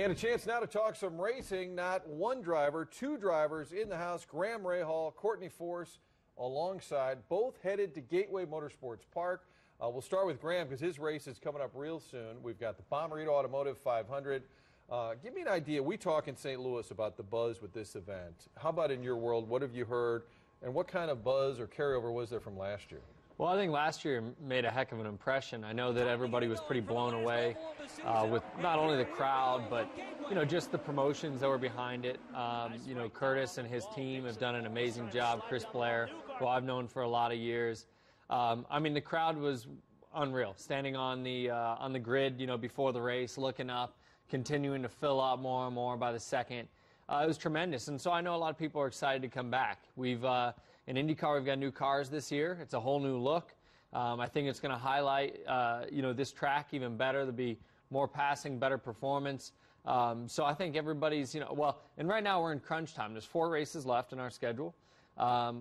And a chance now to talk some racing. Not one driver, two drivers in the house. Graham Rahal, Courtney Force alongside, both headed to Gateway Motorsports Park. We'll start with Graham because his race is coming up real soon. We've got the Bommarito Automotive 500. Give me an idea. We talk in St. Louis about the buzz with this event. How about in your world? What have you heard? And what kind of buzz or carryover was there from last year? Well, I think last year made a heck of an impression. I know that everybody was pretty blown away with not only the crowd, but just the promotions that were behind it. Curtis and his team have done an amazing job. Chris Blair, who I've known for a lot of years. The crowd was unreal. Standing on the grid, before the race, looking up, continuing to fill up more and more by the second. It was tremendous, and so I know a lot of people are excited to come back. We've in IndyCar, we've got new cars this year. It's a whole new look. I think it's going to highlight this track even better. There'll be more passing, better performance. So I think everybody's and right now we're in crunch time. There's 4 races left in our schedule.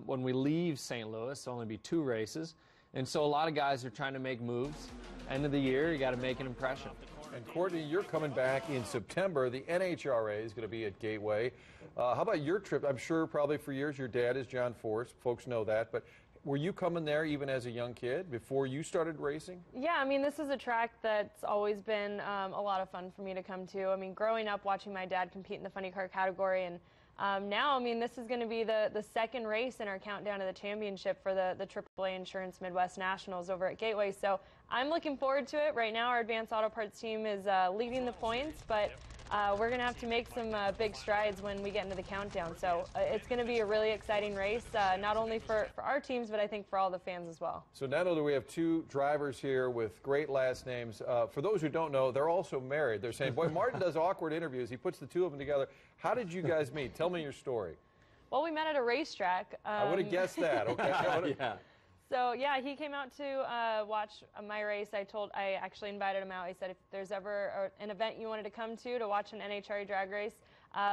When we leave St. Louis, there'll only be 2 races, and so a lot of guys are trying to make moves. End of the year, you got to make an impression. And Courtney, you're coming back in September. The NHRA is going to be at Gateway. How about your trip? I'm sure probably for years your dad is John Force. Folks know that. But were you coming there even as a young kid before you started racing? Yeah, this is a track that's always been a lot of fun for me to come to. Growing up watching my dad compete in the funny car category, and now, this is going to be the second race in our countdown to the championship for the AAA Insurance Midwest Nationals over at Gateway. So I'm looking forward to it. Right now, our Advanced Auto Parts team is leading the points, but we're going to have to make some big strides when we get into the countdown. So it's going to be a really exciting race, not only for our teams, but I think for all the fans as well. So not only do we have 2 drivers here with great last names, for those who don't know, they're also married. They're saying, boy, Martin does awkward interviews. He puts the 2 of them together. How did you guys meet? Tell me your story. Well, we met at a racetrack. I would have guessed that. Okay. Yeah. So yeah, he came out to watch my race. I actually invited him out. I said, if there's ever an event you wanted to come to watch an NHRA drag race,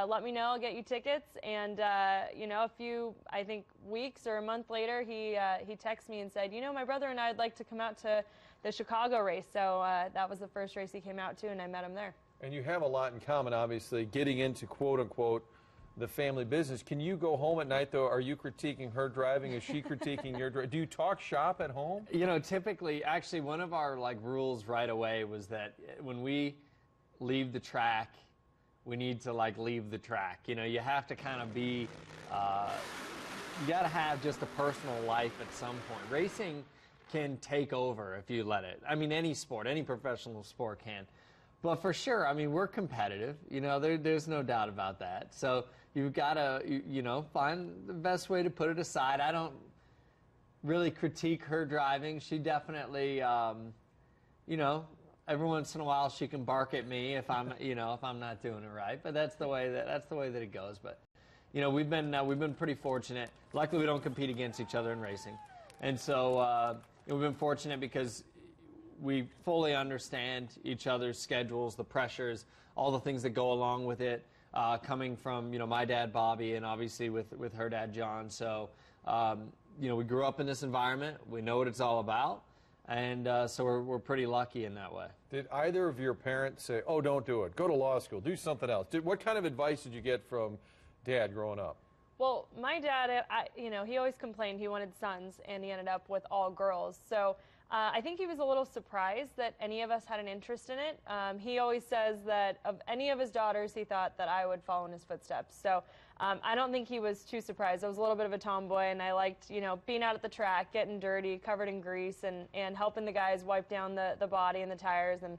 let me know. I'll get you tickets. And a few, I think, weeks or a month later, he texted me and said, my brother and I'd like to come out to the Chicago race. So that was the first race he came out to, and I met him there. And you have a lot in common, obviously, getting into quote unquote the family business. Can you go home at night, though? Are you critiquing her driving? Is she critiquing your driving? Do you talk shop at home? Typically, actually, one of our rules right away was that when we leave the track, we need to leave the track. You have to kind of be, you got to have just a personal life at some point. Racing can take over if you let it. Any sport, any professional sport can. But for sure, we're competitive. There's no doubt about that. So you've got to, find the best way to put it aside. I don't really critique her driving. She definitely, every once in a while she can bark at me if I'm, if I'm not doing it right. But that's the way that it goes. But we've been pretty fortunate. Luckily, we don't compete against each other in racing, and so we've been fortunate because we fully understand each other's schedules, the pressures, all the things that go along with it, coming from, my dad, Bobby, and obviously with her dad, John. So, we grew up in this environment. We know what it's all about. And so we're pretty lucky in that way. Did either of your parents say, oh, don't do it, go to law school, do something else? What kind of advice did you get from Dad growing up? Well, my dad, he always complained he wanted sons, and he ended up with all girls. So I think he was a little surprised that any of us had an interest in it. He always says that of any of his daughters, he thought that I would follow in his footsteps. So I don't think he was too surprised. I was a little bit of a tomboy, and I liked, being out at the track, getting dirty, covered in grease, and helping the guys wipe down the body and the tires. And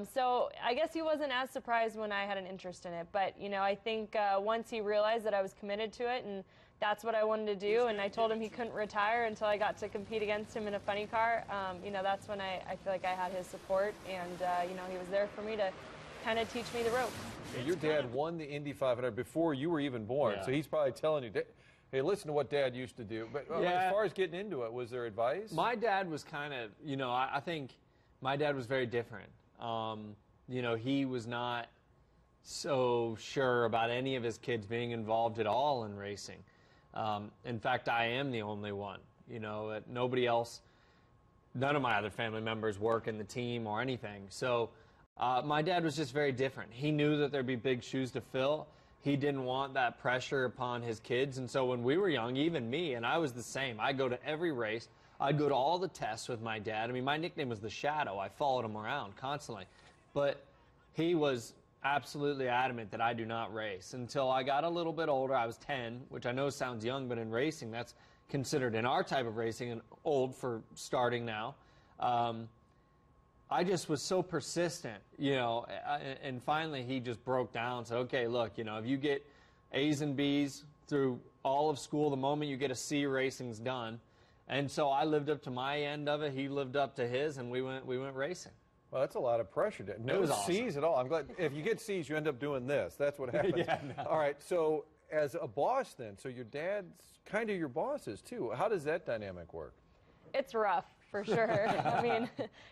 so I guess he wasn't as surprised when I had an interest in it. But, I think once he realized that I was committed to it and that's what I wanted to do, and I told him he couldn't retire until I got to compete against him in a funny car, that's when I feel like I had his support, and, he was there for me to kind of teach me the ropes. Your dad won the Indy 500 before you were even born, so he's probably telling you, hey, listen to what Dad used to do. But as far as getting into it, was there advice? My dad was kind of, I think my dad was very different. He was not so sure about any of his kids being involved at all in racing. In fact, I am the only one. Nobody else, none of my other family members work in the team or anything. So My dad was just very different. He knew that there'd be big shoes to fill. He didn't want that pressure upon his kids. And so when we were young, even me, and I was the same, I'd go to every race. I'd go to all the tests with my dad. I mean, my nickname was the Shadow. I followed him around constantly. But he was absolutely adamant that I do not race. Until I got a little bit older, I was 10, which I know sounds young, but in racing, that's considered, in our type of racing, and old for starting now. I just was so persistent, and finally he just broke down and said, okay, look, if you get A's and B's through all of school, the moment you get a C, racing's done. And so I lived up to my end of it, he lived up to his, and we went racing. Well, that's a lot of pressure. No C's at all. I'm glad. If you get C's, you end up doing this. That's what happens. Yeah, no. All right, so as a boss then, so your dad's kind of your bosses too. How does that dynamic work? It's rough, for sure. I mean,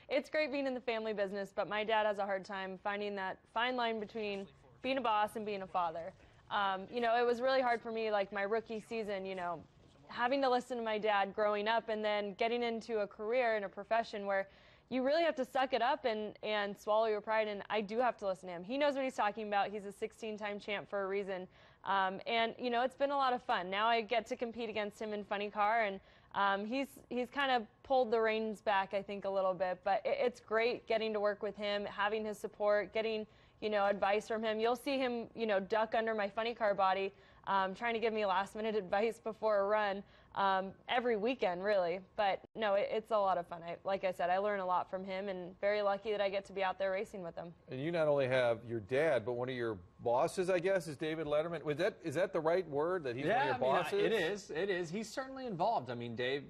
it's great being in the family business, but my dad has a hard time finding that fine line between being a boss and being a father. It was really hard for me, like my rookie season, having to listen to my dad growing up and then getting into a career and a profession where you really have to suck it up and swallow your pride, and I do have to listen to him. He knows what he's talking about. He's a 16-time champ for a reason. It's been a lot of fun. Now I get to compete against him in Funny Car, and he's kind of pulled the reins back, I think, a little bit. But it's great getting to work with him, having his support, getting, advice from him. You'll see him, duck under my Funny Car body, trying to give me last-minute advice before a run every weekend, really. But, no, it's a lot of fun. Like I said, I learn a lot from him, and very lucky that I get to be out there racing with him. And you not only have your dad, but one of your bosses, I guess, is David Letterman. Is that the right word, that he's one of your bosses? It is. He's certainly involved. I mean, Dave,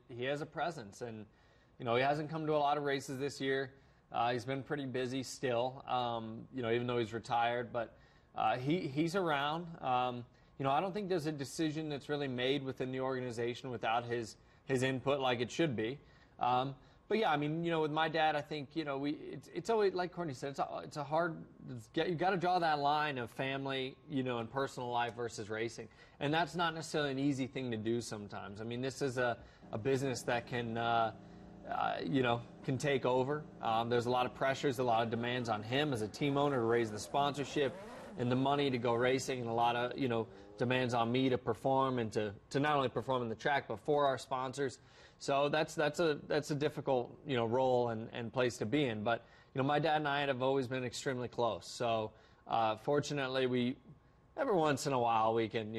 he has a presence, and, he hasn't come to a lot of races this year. He's been pretty busy still, even though he's retired, but he's around. I don't think there's a decision that's really made within the organization without his input like it should be. But yeah, I mean, with my dad, I think, it's always, like Courtney said, you got to draw that line of family, and personal life versus racing. And that's not necessarily an easy thing to do sometimes. I mean, this is a business that can take over. There's a lot of pressures, a lot of demands on him as a team owner to raise the sponsorship and the money to go racing, and a lot of, demands on me to perform and to not only perform in the track, but for our sponsors. So that's a difficult, role and place to be in. But, my dad and I have always been extremely close. So fortunately, every once in a while we can,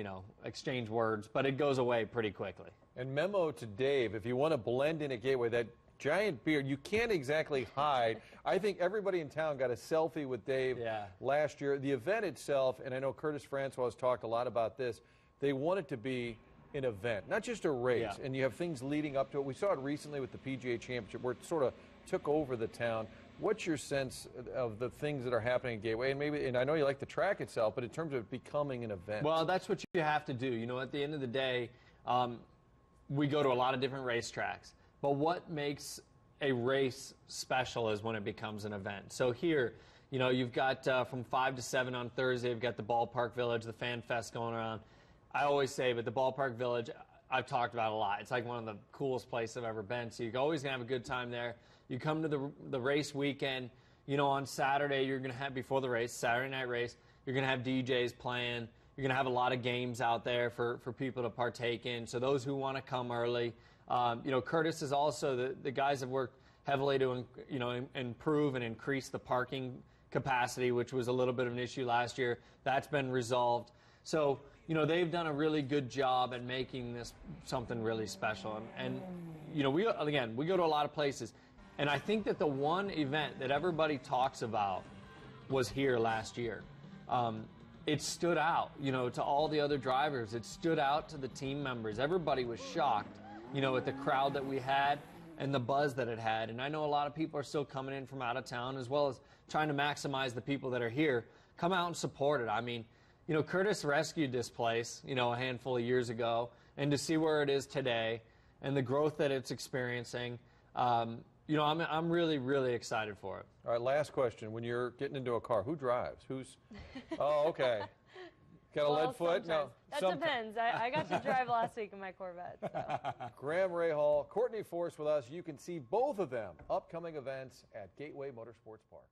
exchange words, but it goes away pretty quickly. And memo to Dave, if you want to blend in at Gateway, that giant beard, you can't exactly hide. I think everybody in town got a selfie with Dave last year. The event itself, and I know Curtis Francois has talked a lot about this, they want it to be an event, not just a race. Yeah. And you have things leading up to it. We saw it recently with the PGA Championship where it sort of took over the town. What's your sense of the things that are happening at Gateway? And I know you like the track itself, but in terms of becoming an event. Well, that's what you have to do. At the end of the day, we go to a lot of different racetracks. But what makes a race special is when it becomes an event. So here, you've got from 5 to 7 on Thursday, you've got the Ballpark Village, the Fan Fest going around. I always say, but the Ballpark Village, I've talked about a lot. It's like one of the coolest places I've ever been. So you're always going to have a good time there. You come to the race weekend, on Saturday, you're going to have, before the race, Saturday night race, you're going to have DJs playing. You're going to have a lot of games out there for people to partake in. So those who want to come early. Curtis is also, the guys have worked heavily to, improve and increase the parking capacity, which was a little bit of an issue last year. That's been resolved. So, they've done a really good job at making this something really special. And we go to a lot of places. And I think that the one event that everybody talks about was here last year. It stood out, to all the other drivers. It stood out to the team members. Everybody was shocked, at the crowd that we had and the buzz that it had. And I know a lot of people are still coming in from out of town, as well as trying to maximize the people that are here. Come out and support it. I mean, Curtis rescued this place, a handful of years ago, and to see where it is today and the growth that it's experiencing, I'm really, really excited for it. All right, last question. When you're getting into a car, who drives? Oh, okay. Got a lead foot? No. That depends. I got to drive last week in my Corvette. So. Graham Rahal, Courtney Force with us. You can see both of them upcoming events at Gateway Motorsports Park.